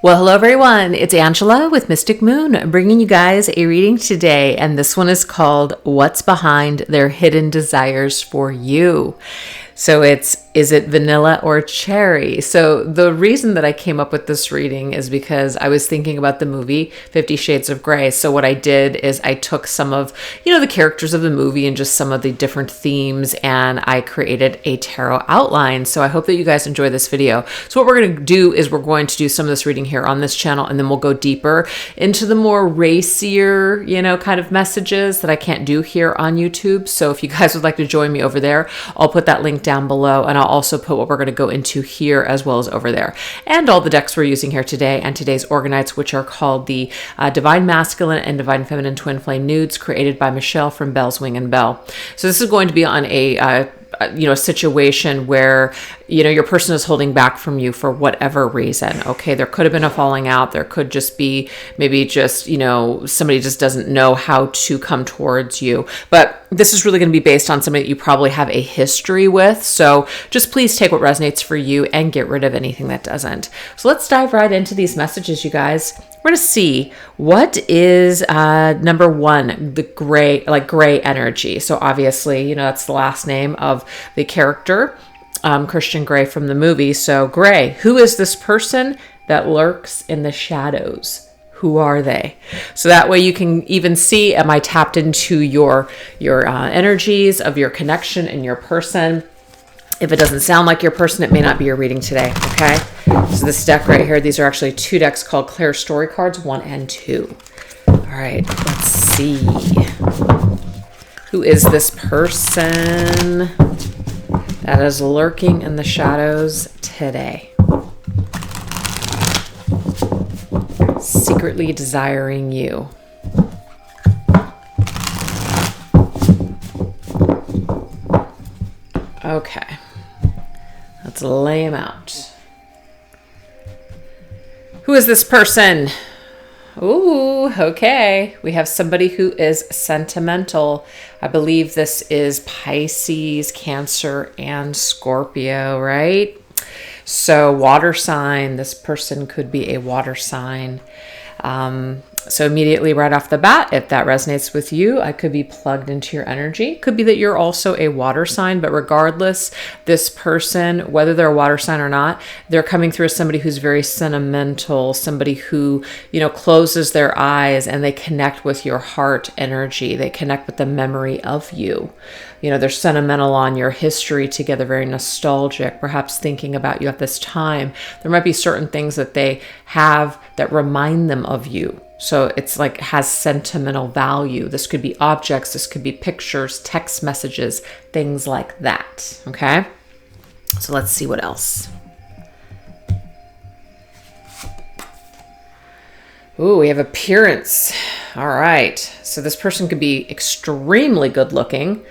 Well, hello everyone. It's Angela with Mystic Moon, bringing you guys a reading today, and this one is called What's Behind Their Hidden Desires for You. So is it vanilla or cherry? So the reason that I came up with this reading is because I was thinking about the movie 50 Shades of Grey. So what I did is I took some of, the characters of the movie and just some of the different themes, and I created a tarot outline. So I hope that you guys enjoy this video. So what we're going to do is we're going to do some of this reading here on this channel, and then we'll go deeper into the more racier, kind of messages that I can't do here on YouTube. So if you guys would like to join me over there, I'll put that link down below, and I'll also put what we're going to go into here as well as over there, and all the decks we're using here today and today's Organites, which are called the Divine Masculine and Divine Feminine Twin Flame Nudes, created by Michelle from Bell's Wing and Bell. So this is going to be on a situation where, your person is holding back from you for whatever reason. Okay. There could have been a falling out. There could just be maybe just, somebody just doesn't know how to come towards you. But this is really going to be based on somebody that you probably have a history with. So just please take what resonates for you and get rid of anything that doesn't. So let's dive right into these messages, you guys. We're going to see what is number one, the gray energy. So obviously, that's the last name of the character, Christian Grey from the movie. So Grey, who is this person that lurks in the shadows? Who are they? So that way you can even see, am I tapped into your energies of your connection and your person? If it doesn't sound like your person, it may not be your reading today, okay? So this deck right here, these are actually two decks called Claire Story Cards, 1 and 2. All right, let's see. Who is this person that is lurking in the shadows today? Secretly desiring you. Okay. Let's lay him out. Who is this person? Ooh, okay. We have somebody who is sentimental. I believe this is Pisces, Cancer, and Scorpio, right? So water sign. This person could be a water sign. So immediately right off the bat, if that resonates with you, I could be plugged into your energy. Could be that you're also a water sign, but regardless, this person, whether they're a water sign or not, they're coming through as somebody who's very sentimental, somebody who, closes their eyes and they connect with your heart energy. They connect with the memory of you. They're sentimental on your history together, very nostalgic, perhaps thinking about you at this time. There might be certain things that they have that remind them of you. So it's like has sentimental value. This could be objects, this could be pictures, text messages, things like that. Okay. So let's see what else. Ooh, we have appearance. All right. So this person could be extremely good looking.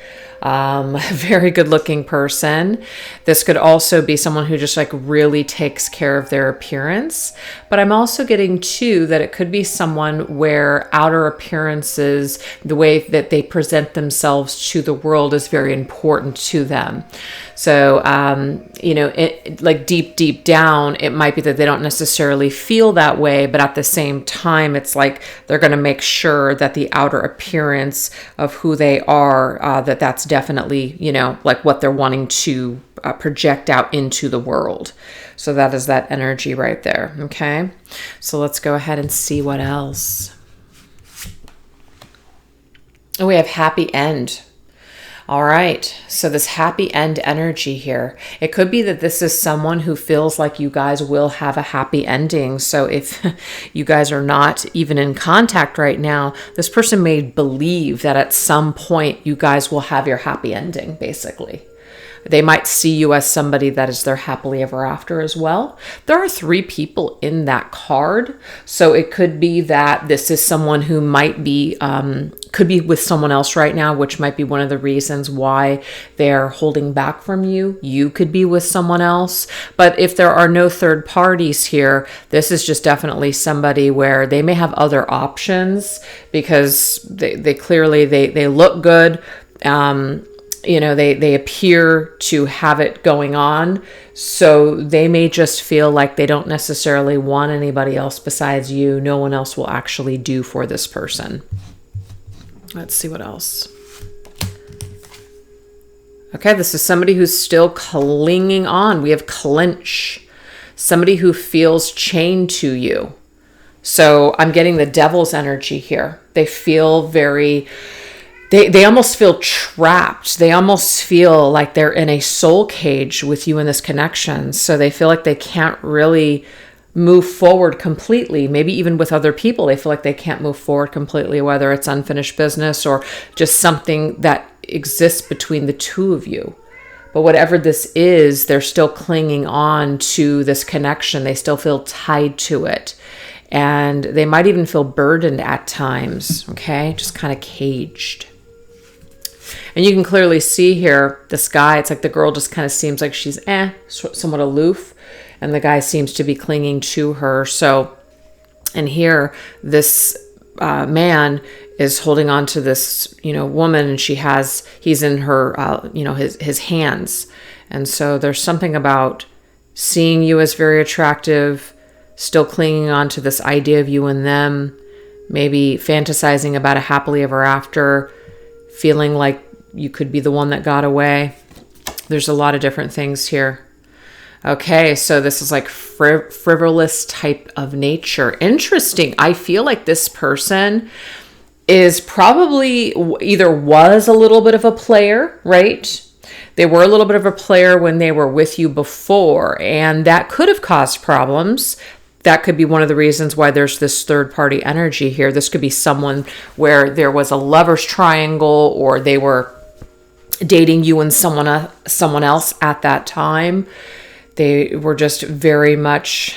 Very good looking person. This could also be someone who just really takes care of their appearance. But I'm also getting too that it could be someone where outer appearances, the way that they present themselves to the world is very important to them. So, deep down, it might be that they don't necessarily feel that way, but at the same time, it's like they're going to make sure that the outer appearance of who they are, that's definitely, what they're wanting to project out into the world. So that is that energy right there. Okay. So let's go ahead and see what else. Oh, we have happy end. All right. So this happy end energy here, it could be that this is someone who feels like you guys will have a happy ending. So if you guys are not even in contact right now, this person may believe that at some point you guys will have your happy ending, basically. They might see you as somebody that is their happily ever after as well. There are 3 people in that card. So it could be that this is someone who might be, could be with someone else right now, which might be one of the reasons why they're holding back from you. You could be with someone else. But if there are no third parties here, this is just definitely somebody where they may have other options because they clearly, they look good. they appear to have it going on. So they may just feel like they don't necessarily want anybody else besides you. No one else will actually do for this person. Let's see what else. Okay, this is somebody who's still clinging on. We have clench. Somebody who feels chained to you. So I'm getting the devil's energy here. They feel they almost feel trapped. They almost feel like they're in a soul cage with you in this connection. So they feel like they can't really move forward completely. Maybe even with other people, they feel like they can't move forward completely, whether it's unfinished business or just something that exists between the two of you. But whatever this is, they're still clinging on to this connection. They still feel tied to it. And they might even feel burdened at times, okay? Just kind of caged. And you can clearly see here, this guy, it's like the girl just kind of seems like she's somewhat aloof. And the guy seems to be clinging to her. So, and here, this man is holding on to this, woman, and he's in her, his hands. And so there's something about seeing you as very attractive, still clinging on to this idea of you and them, maybe fantasizing about a happily ever after, feeling like you could be the one that got away. There's a lot of different things here. Okay, so this is like frivolous type of nature. Interesting. I feel like this person is probably either was a little bit of a player, right? They were a little bit of a player when they were with you before, and that could have caused problems. That could be one of the reasons why there's this third party energy here. This could be someone where there was a lover's triangle, or they were dating you and someone else at that time. They were just very much,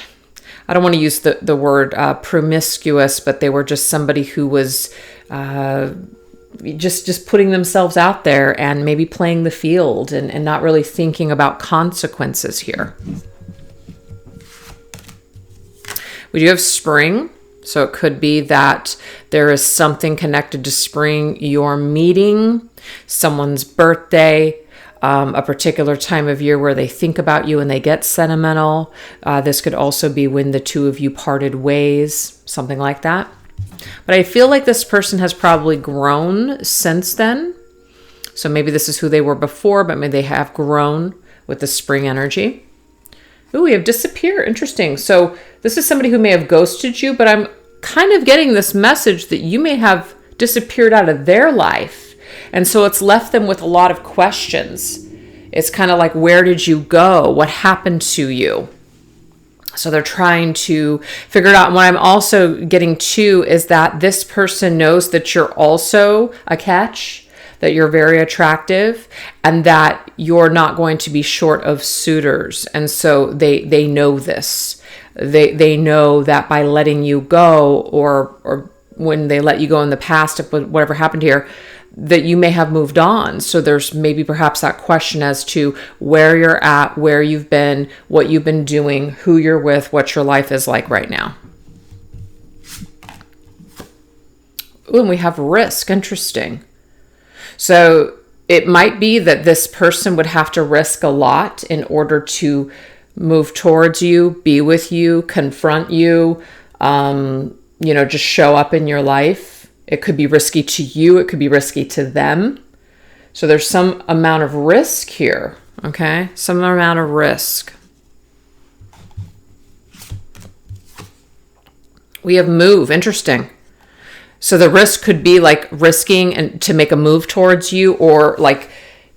I don't want to use the word promiscuous, but they were just somebody who was just putting themselves out there and maybe playing the field and not really thinking about consequences here. We do have spring. So it could be that there is something connected to spring. You're meeting someone's birthday, a particular time of year where they think about you and they get sentimental. This could also be when the two of you parted ways, something like that. But I feel like this person has probably grown since then. So maybe this is who they were before, but maybe they have grown with the spring energy. Ooh, we have disappear. Interesting. So this is somebody who may have ghosted you, but I'm kind of getting this message that you may have disappeared out of their life. And so it's left them with a lot of questions. It's kind of like, where did you go? What happened to you? So they're trying to figure it out. And what I'm also getting to is that this person knows that you're also a catch, that you're very attractive, and that you're not going to be short of suitors. And so they know this. They know that by letting you go, or when they let you go in the past, whatever happened here, that you may have moved on. So there's maybe perhaps that question as to where you're at, where you've been, what you've been doing, who you're with, what your life is like right now. Ooh, and we have risk. Interesting. So it might be that this person would have to risk a lot in order to move towards you, be with you, confront you, just show up in your life. It could be risky to you. It could be risky to them. So there's some amount of risk here, okay? Some amount of risk. We have move. Interesting. So the risk could be like risking and to make a move towards you, or like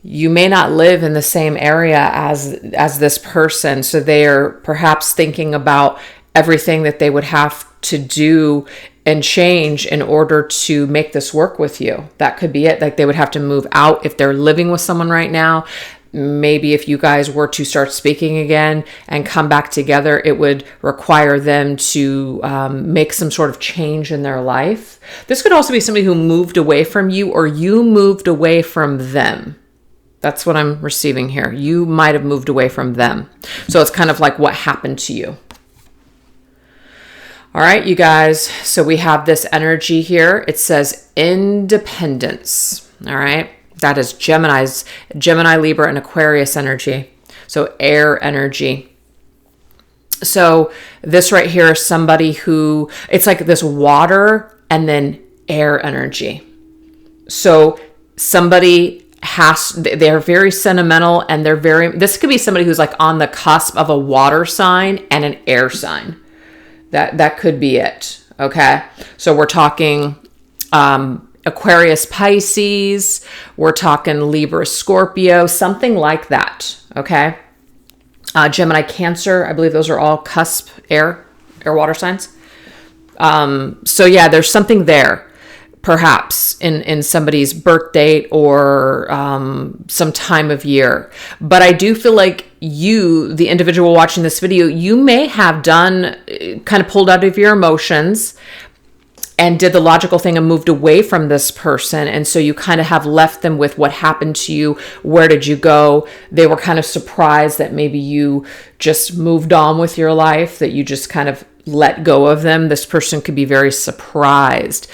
you may not live in the same area as this person. So they are perhaps thinking about everything that they would have to do and change in order to make this work with you. That could be it. Like they would have to move out if they're living with someone right now. Maybe if you guys were to start speaking again and come back together, it would require them to make some sort of change in their life. This could also be somebody who moved away from you, or you moved away from them. That's what I'm receiving here. You might have moved away from them. So it's kind of like what happened to you. All right, you guys. So we have this energy here. It says independence. All right. That is Gemini, Libra, and Aquarius energy. So air energy. So this right here is somebody who, it's like this water and then air energy. So somebody they're very sentimental, and this could be somebody who's like on the cusp of a water sign and an air sign. That could be it. Okay. So we're talking, Aquarius, Pisces, we're talking Libra, Scorpio, something like that. Okay. Gemini, Cancer, I believe those are all cusp air water signs. So yeah, there's something there. Perhaps in somebody's birth date or some time of year. But I do feel like you, the individual watching this video, you may have kind of pulled out of your emotions and did the logical thing and moved away from this person. And so you kind of have left them with what happened to you. Where did you go? They were kind of surprised that maybe you just moved on with your life, that you just kind of let go of them. This person could be very surprised.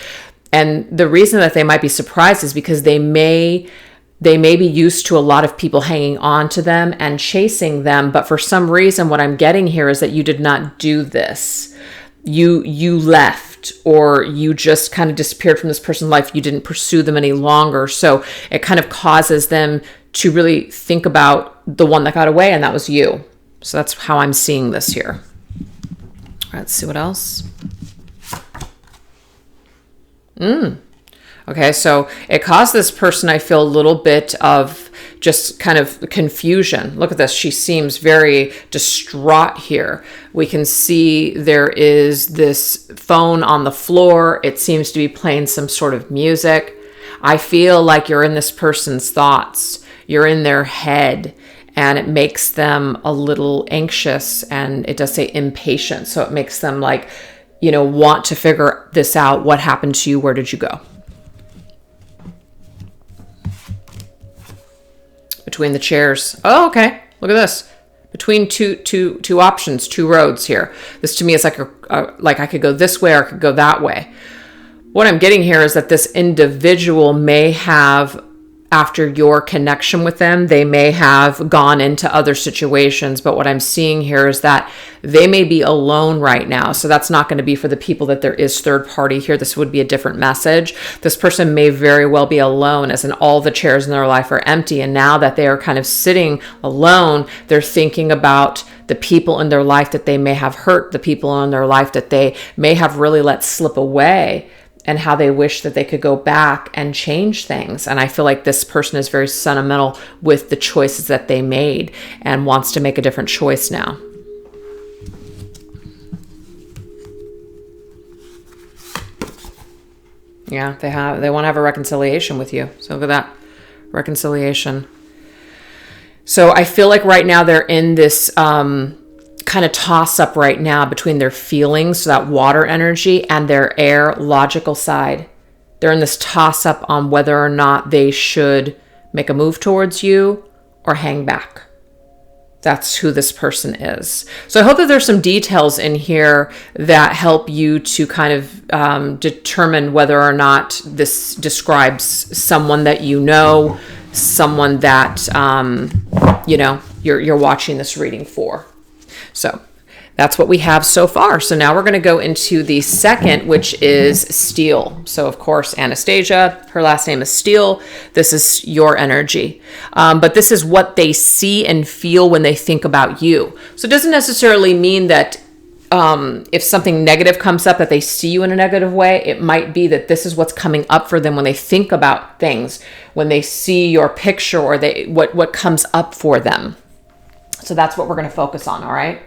And the reason that they might be surprised is because they may be used to a lot of people hanging on to them and chasing them. But for some reason, what I'm getting here is that you did not do this. You left, or you just kind of disappeared from this person's life. You didn't pursue them any longer. So it kind of causes them to really think about the one that got away, and that was you. So that's how I'm seeing this here. All right, let's see what else. Okay, so it caused this person, I feel, a little bit of just kind of confusion. Look at this. She seems very distraught here. We can see there is this phone on the floor. It seems to be playing some sort of music. I feel like you're in this person's thoughts. You're in their head, and it makes them a little anxious, and it does say impatient. So it makes them like, want to figure this out. What happened to you? Where did you go? Between the chairs. Oh, okay. Look at this. Between two options, two roads here. This to me is like like I could go this way or I could go that way. What I'm getting here is that this individual may have, after your connection with them, they may have gone into other situations. But what I'm seeing here is that they may be alone right now. So that's not going to be for the people that there is third party here. This would be a different message. This person may very well be alone, as in all the chairs in their life are empty. And now that they are kind of sitting alone, they're thinking about the people in their life that they may have hurt, the people in their life that they may have really let slip away, and how they wish that they could go back and change things. And I feel like this person is very sentimental with the choices that they made and wants to make a different choice now. Yeah, they want to have a reconciliation with you. So look at that, reconciliation. So I feel like right now they're in this kind of toss up right now between their feelings, so that water energy, and their air logical side. They're in this toss up on whether or not they should make a move towards you or hang back. That's who this person is. So I hope that there's some details in here that help you to kind of determine whether or not this describes someone that someone that you're watching this reading for. So that's what we have so far. So now we're going to go into the second, which is Steele. So of course, Anastasia, her last name is Steele. This is your energy. But this is what they see and feel when they think about you. So it doesn't necessarily mean that if something negative comes up that they see you in a negative way. It might be that this is what's coming up for them when they think about things, when they see your picture, or what comes up for them. So that's what we're going to focus on, all right?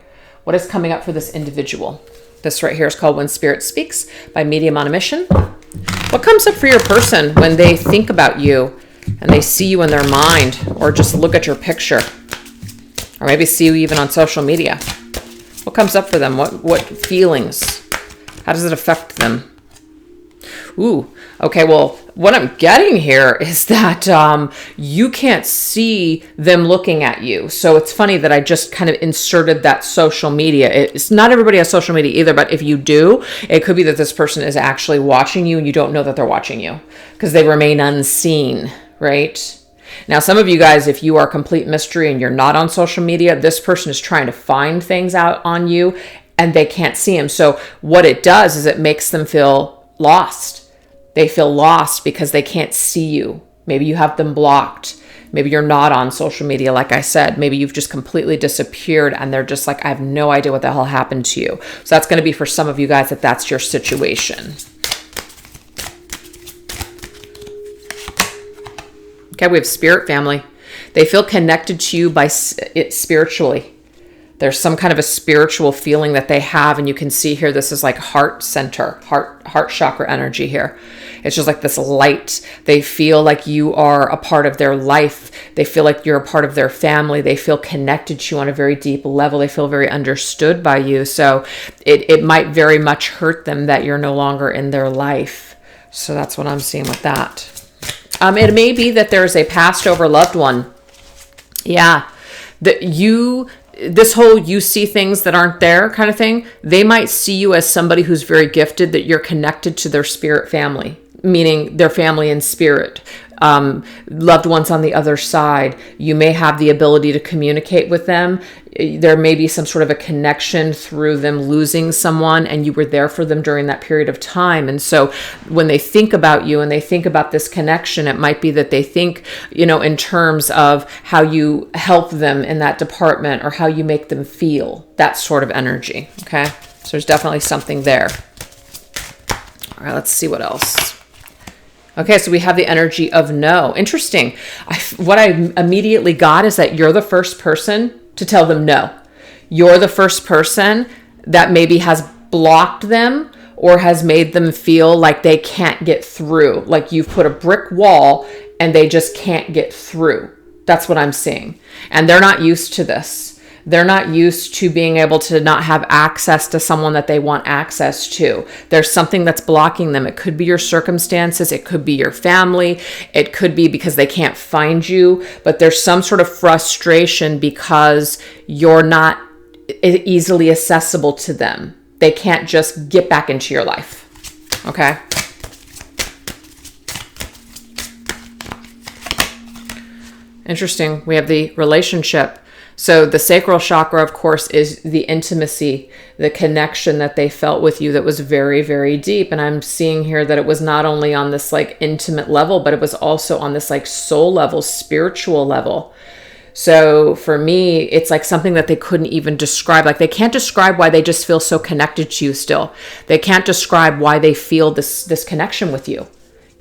What is coming up for this individual? This right here is called When Spirit Speaks by Medium on a Mission. What comes up for your person when they think about you and they see you in their mind, or just look at your picture, or maybe see you even on social media? What comes up for them? What feelings? How does it affect them? Ooh, okay, well, what I'm getting here is that you can't see them looking at you. So it's funny that I just kind of inserted that social media. It's not everybody has social media either, but if you do, it could be that this person is actually watching you and you don't know that they're watching you because they remain unseen, right? Now, some of you guys, if you are complete mystery and you're not on social media, this person is trying to find things out on you and they can't see them. So what it does is it makes them feel lost. They feel lost because they can't see you. Maybe you have them blocked. Maybe you're not on social media, like I said. Maybe you've just completely disappeared and they're just like, I have no idea what the hell happened to you. So that's going to be for some of you guys that that's your situation. Okay, we have spirit family. They feel connected to you by it spiritually. There's some kind of a spiritual feeling that they have, and you can see here, this is like heart center, heart chakra energy here. It's just like this light. They feel like you are a part of their life. They feel like you're a part of their family. They feel connected to you on a very deep level. They feel very understood by you. So it might very much hurt them that you're no longer in their life. So that's what I'm seeing with that. It may be that there's a passed over loved one. Yeah. This whole you see things that aren't there kind of thing, they might see you as somebody who's very gifted, that you're connected to their spirit family, meaning their family in spirit. Loved ones on the other side, you may have the ability to communicate with them. There may be some sort of a connection through them losing someone and you were there for them during that period of time. And so when they think about you and they think about this connection, it might be that they think, in terms of how you help them in that department or how you make them feel, that sort of energy. Okay. So there's definitely something there. All right, let's see what else. Okay, so we have the energy of no. Interesting. What I immediately got is that you're the first person to tell them no. You're the first person that maybe has blocked them or has made them feel like they can't get through. Like you've put a brick wall and they just can't get through. That's what I'm seeing. And they're not used to this. They're not used to being able to not have access to someone that they want access to. There's something that's blocking them. It could be your circumstances. It could be your family. It could be because they can't find you. But there's some sort of frustration because you're not easily accessible to them. They can't just get back into your life. Okay? Interesting. We have the relationship. So the sacral chakra, of course, is the intimacy, the connection that they felt with you that was very, very deep. And I'm seeing here that it was not only on this like intimate level, but it was also on this like soul level, spiritual level. So for me, it's like something that they couldn't even describe. Like they can't describe why they just feel so connected to you still. They can't describe why they feel this connection with you.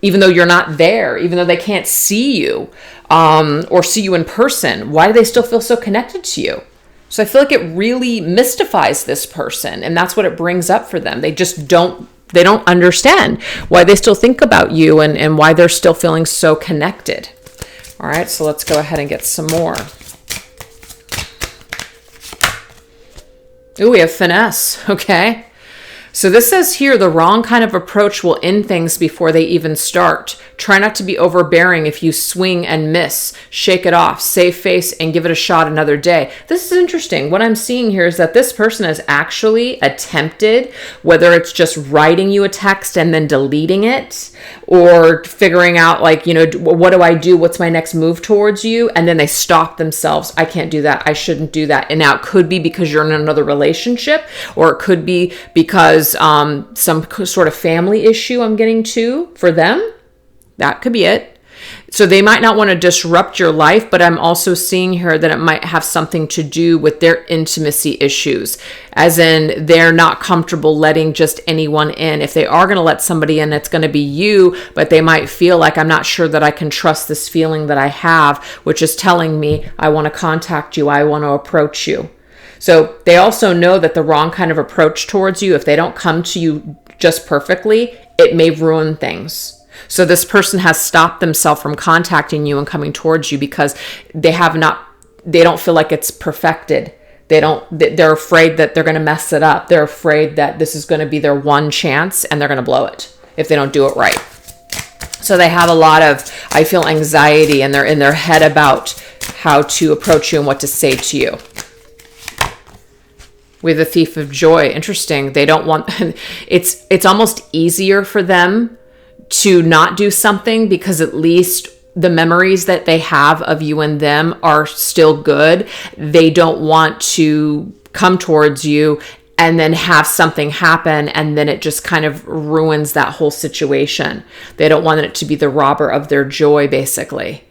Even though you're not there, even though they can't see you or see you in person, why do they still feel so connected to you? So I feel like it really mystifies this person, and that's what it brings up for them. They just don't understand why they still think about you and why they're still feeling so connected. All right, so let's go ahead and get some more. Ooh, we have finesse, okay. So this says here, the wrong kind of approach will end things before they even start. Try not to be overbearing if you swing and miss. Shake it off, save face, and give it a shot another day. This is interesting. What I'm seeing here is that this person has actually attempted, whether it's just writing you a text and then deleting it, or figuring out like, what do I do? What's my next move towards you? And then they stop themselves. I can't do that. I shouldn't do that. And now it could be because you're in another relationship, or it could be because some sort of family issue I'm getting to for them. That could be it. So they might not want to disrupt your life, but I'm also seeing here that it might have something to do with their intimacy issues, as in they're not comfortable letting just anyone in. If they are going to let somebody in, it's going to be you, but they might feel like, I'm not sure that I can trust this feeling that I have, which is telling me I want to contact you, I want to approach you. So they also know that the wrong kind of approach towards you, if they don't come to you just perfectly, it may ruin things. So this person has stopped themselves from contacting you and coming towards you because they don't feel like it's perfected. They're afraid that they're going to mess it up. They're afraid that this is going to be their one chance and they're going to blow it if they don't do it right. So they have a lot of, I feel, anxiety, and they're in their head about how to approach you and what to say to you. With the thief of joy. Interesting. They don't want, it's almost easier for them to not do something because at least the memories that they have of you and them are still good. They don't want to come towards you and then have something happen and then it just kind of ruins that whole situation. They don't want it to be the robber of their joy, basically.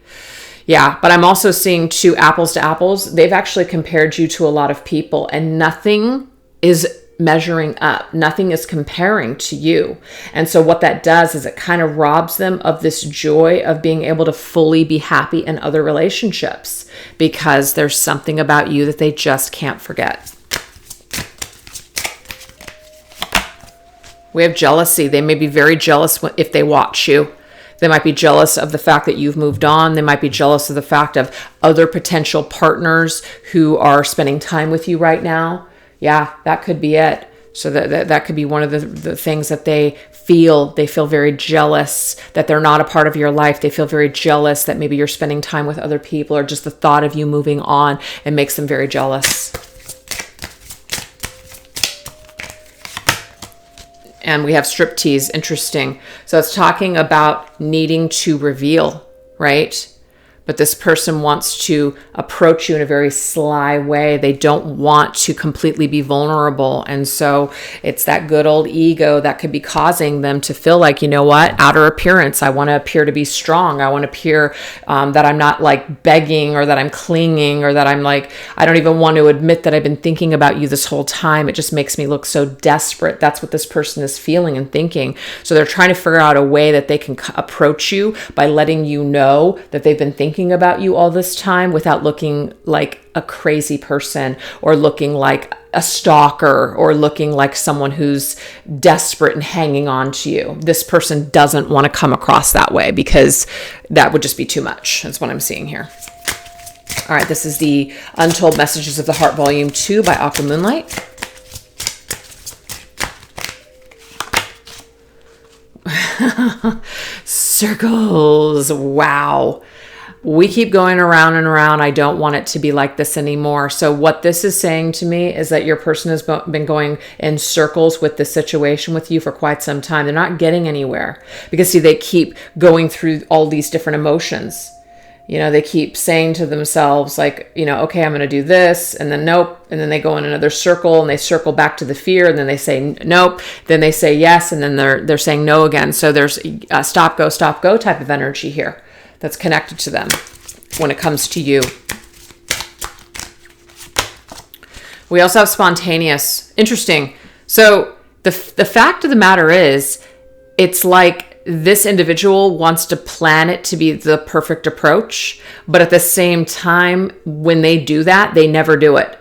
Yeah, but I'm also seeing two apples to apples. They've actually compared you to a lot of people and nothing is measuring up. Nothing is comparing to you. And so what that does is it kind of robs them of this joy of being able to fully be happy in other relationships because there's something about you that they just can't forget. We have jealousy. They may be very jealous if they watch you. They might be jealous of the fact that you've moved on. They might be jealous of the fact of other potential partners who are spending time with you right now. Yeah, that could be it. So that could be one of the things that they feel. They feel very jealous that they're not a part of your life. They feel very jealous that maybe you're spending time with other people or just the thought of you moving on, it makes them very jealous. And we have striptease, interesting. So it's talking about needing to reveal, right? But this person wants to approach you in a very sly way. They don't want to completely be vulnerable. And so it's that good old ego that could be causing them to feel like, you know what, outer appearance. I want to appear to be strong. I want to appear that I'm not like begging or that I'm clinging or that I'm like, I don't even want to admit that I've been thinking about you this whole time. It just makes me look so desperate. That's what this person is feeling and thinking. So they're trying to figure out a way that they can approach you by letting you know that they've been thinking about you all this time without looking like a crazy person or looking like a stalker or looking like someone who's desperate and hanging on to you. This person doesn't want to come across that way because that would just be too much. That's what I'm seeing here. All right, this is the Untold Messages of the Heart Volume 2 by Aqua Moonlight. Circles. Wow. We keep going around and around. I don't want it to be like this anymore. So what this is saying to me is that your person has been going in circles with the situation with you for quite some time. They're not getting anywhere because see, they keep going through all these different emotions. You know, they keep saying to themselves like, you know, okay, I'm going to do this and then nope. And then they go in another circle and they circle back to the fear and then they say nope. Then they say yes. And then they're saying no again. So there's a stop, go type of energy here that's connected to them when it comes to you. We also have spontaneous. Interesting. So the fact of the matter is, it's like this individual wants to plan it to be the perfect approach, but at the same time, when they do that, they never do it.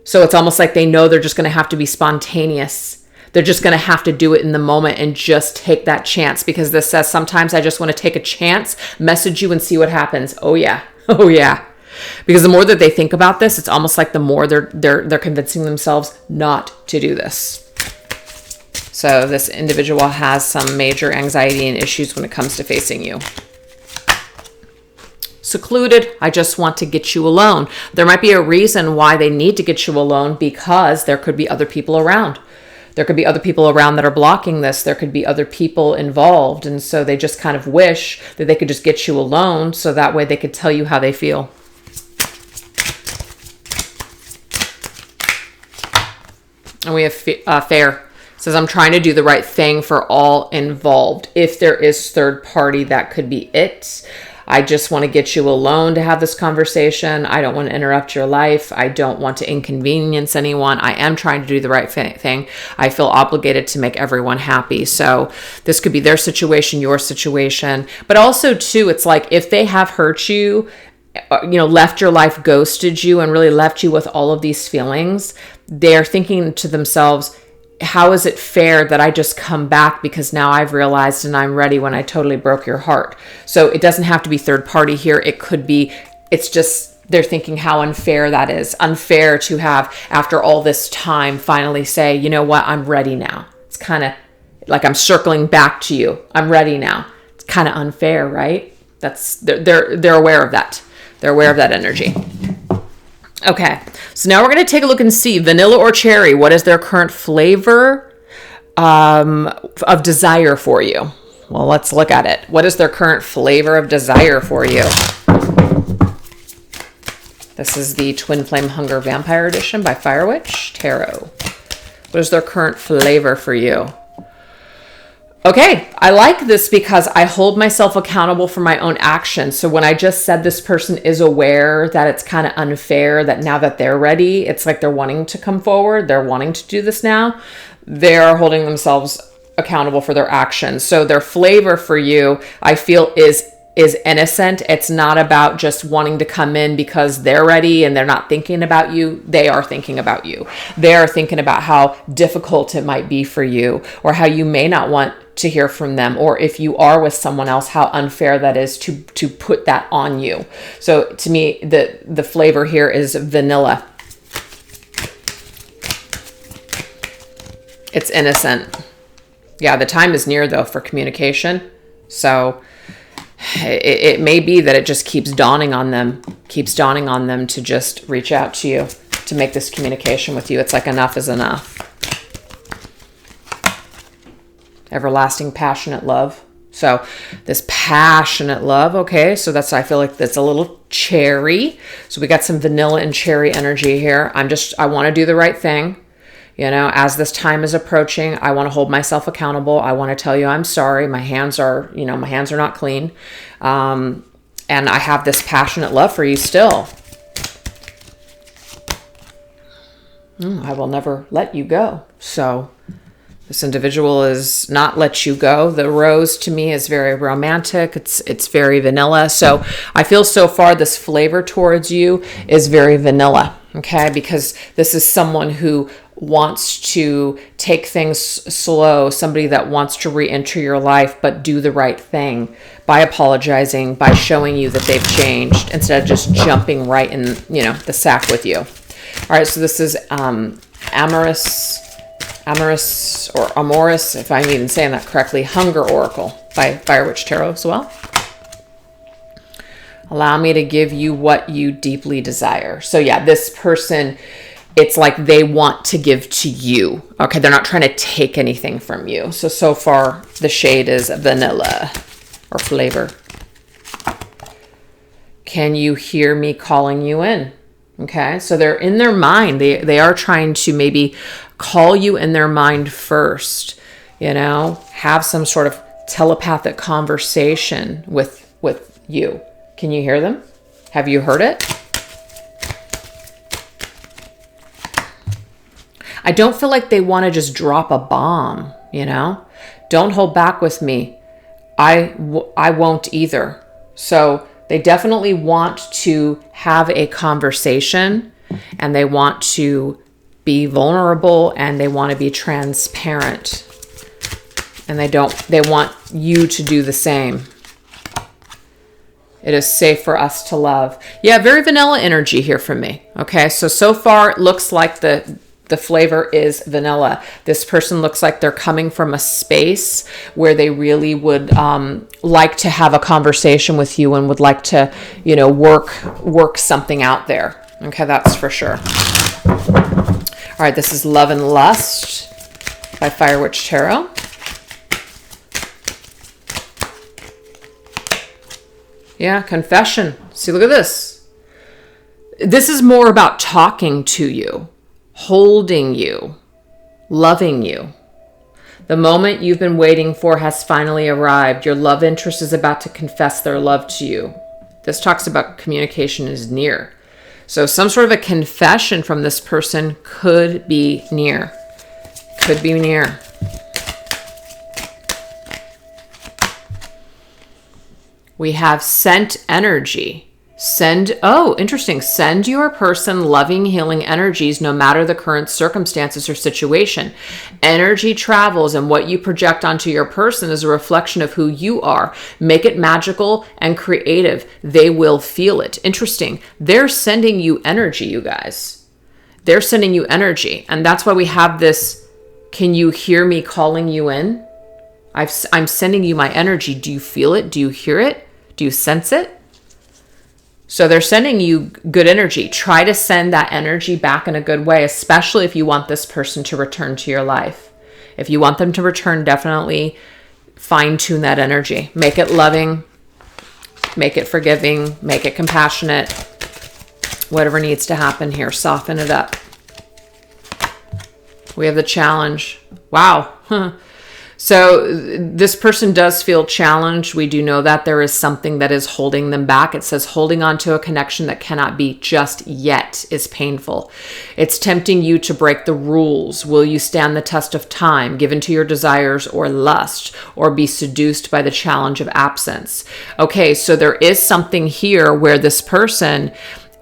So it's almost like they know they're just going to have to be spontaneous. They're just going to have to do it in the moment and just take that chance because this says sometimes I just want to take a chance, message you and see what happens. Oh yeah. Oh yeah. Because the more that they think about this, it's almost like the more they're convincing themselves not to do this. So this individual has some major anxiety and issues when it comes to facing you. Secluded, I just want to get you alone. There might be a reason why they need to get you alone because there could be other people around. There could be other people around that are blocking this. There could be other people involved. And so they just kind of wish that they could just get you alone so that way they could tell you how they feel. And we have fair. It says, I'm trying to do the right thing for all involved. If there is third party, that could be it. I just want to get you alone to have this conversation. I don't want to interrupt your life. I don't want to inconvenience anyone. I am trying to do the right thing. I feel obligated to make everyone happy. So this could be their situation, your situation. But also, too, it's like if they have hurt you, left your life, ghosted you, and really left you with all of these feelings, they're thinking to themselves, how is it fair that I just come back because now I've realized and I'm ready when I totally broke your heart? So it doesn't have to be third party here. It could be, it's just, they're thinking how unfair that is. Unfair to have, after all this time, finally say, you know what, I'm ready now. It's kind of like I'm circling back to you. I'm ready now. It's kind of unfair, right? They're aware of that. They're aware of that energy. Okay, so now we're going to take a look and see vanilla or cherry. What is their current flavor of desire for you? Well, let's look at it. What is their current flavor of desire for you? This is the Twin Flame Hunger Vampire Edition by Fire Witch Tarot. What is their current flavor for you? Okay, I like this because I hold myself accountable for my own actions. So when I just said this person is aware that it's kind of unfair, that now that they're ready, it's like they're wanting to come forward, they're wanting to do this now, they're holding themselves accountable for their actions. So their flavor for you, I feel, is innocent. It's not about just wanting to come in because they're ready and they're not thinking about you. They are thinking about you. They're thinking about how difficult it might be for you, or how you may not want to hear from them, or if you are with someone else, how unfair that is to put that on you. So to me, the flavor here is vanilla. It's innocent. Yeah, the time is near though for communication. So it may be that it just keeps dawning on them to just reach out to you, to make this communication with you. It's like enough is enough. Everlasting passionate love. So this passionate love, okay, so I feel like that's a little cherry. So we got some vanilla and cherry energy here. I want to do the right thing. You know, as this time is approaching, I want to hold myself accountable. I want to tell you I'm sorry. My hands are not clean. And I have this passionate love for you still. I will never let you go. So this individual is not let you go. The rose to me is very romantic. It's very vanilla. So I feel so far this flavor towards you is very vanilla. Okay, because this is someone who wants to take things slow, somebody that wants to re-enter your life, but do the right thing by apologizing, by showing you that they've changed, instead of just jumping right in, the sack with you. All right, so this is amorous, if I'm even saying that correctly, Hunger Oracle by Fire Witch Tarot as well. Allow me to give you what you deeply desire. So yeah, this person, it's like they want to give to you. Okay, they're not trying to take anything from you. So far, the shade is vanilla or flavor. Can you hear me calling you in? Okay, so they're in their mind. They are trying to maybe call you in their mind first, have some sort of telepathic conversation with you. Can you hear them? Have you heard it? I don't feel like they want to just drop a bomb, Don't hold back with me. I won't either. So they definitely want to have a conversation, and they want to be vulnerable, and they want to be transparent. And they want you to do the same. It is safe for us to love. Yeah, very vanilla energy here from me. Okay, so far it looks like the flavor is vanilla. This person looks like they're coming from a space where they really would like to have a conversation with you and would like to, work something out there. Okay, that's for sure. All right, this is Love and Lust by Fire Witch Tarot. Yeah, confession. See, look at this. This is more about talking to you, holding you, loving you. The moment you've been waiting for has finally arrived. Your love interest is about to confess their love to you. This talks about communication is near. So some sort of a confession from this person could be near. Could be near. We have sent energy. Interesting. Send your person loving, healing energies no matter the current circumstances or situation. Energy travels, and what you project onto your person is a reflection of who you are. Make it magical and creative. They will feel it. Interesting. They're sending you energy, you guys. They're sending you energy. And that's why we have this, can you hear me calling you in? I'm sending you my energy. Do you feel it? Do you hear it? Do you sense it? So they're sending you good energy. Try to send that energy back in a good way, especially if you want this person to return to your life. If you want them to return, definitely fine tune that energy. Make it loving, make it forgiving, make it compassionate. Whatever needs to happen here, soften it up. We have the challenge. Wow. So this person does feel challenged. We do know that there is something that is holding them back. It says holding on to a connection that cannot be just yet is painful. It's tempting you to break the rules. Will you stand the test of time, given to your desires or lust, or be seduced by the challenge of absence? Okay, so there is something here where this person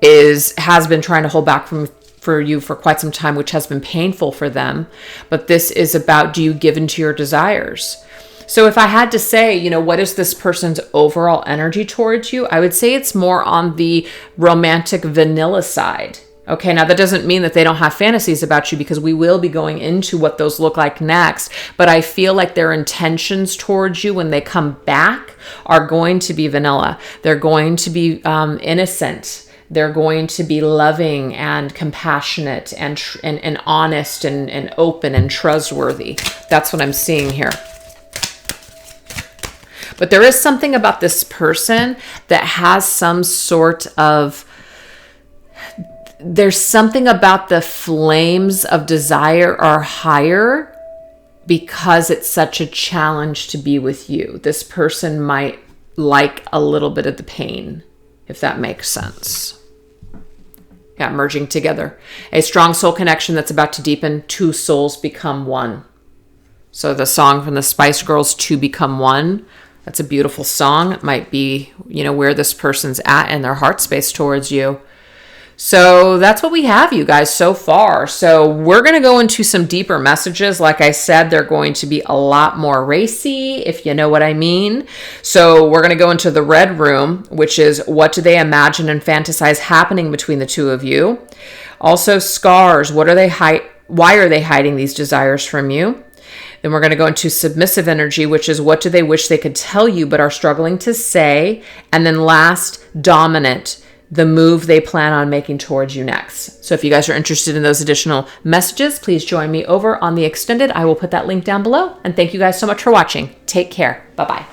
has been trying to hold back for you for quite some time, which has been painful for them. But this is about, do you give into your desires? So if I had to say, what is this person's overall energy towards you? I would say it's more on the romantic vanilla side. Okay, now that doesn't mean that they don't have fantasies about you, because we will be going into what those look like next. But I feel like their intentions towards you when they come back are going to be vanilla. They're going to be innocent. They're going to be loving and compassionate and honest and open and trustworthy. That's what I'm seeing here. But there is something about this person that has some sort of, there's something about the flames of desire are higher because it's such a challenge to be with you. This person might like a little bit of the pain, if that makes sense. Yeah, merging together. A strong soul connection that's about to deepen. Two souls become one. So the song from the Spice Girls, Two Become One, that's a beautiful song. It might be, where this person's at in their heart space towards you. So that's what we have, you guys, so far. So we're going to go into some deeper messages. Like I said, they're going to be a lot more racy, if you know what I mean. So we're going to go into the red room, which is what do they imagine and fantasize happening between the two of you? Also scars. Why are they hiding these desires from you? Then we're going to go into submissive energy, which is what do they wish they could tell you but are struggling to say? And then last, dominant, the move they plan on making towards you next. So if you guys are interested in those additional messages, please join me over on the extended. I will put that link down below. And thank you guys so much for watching. Take care. Bye-bye.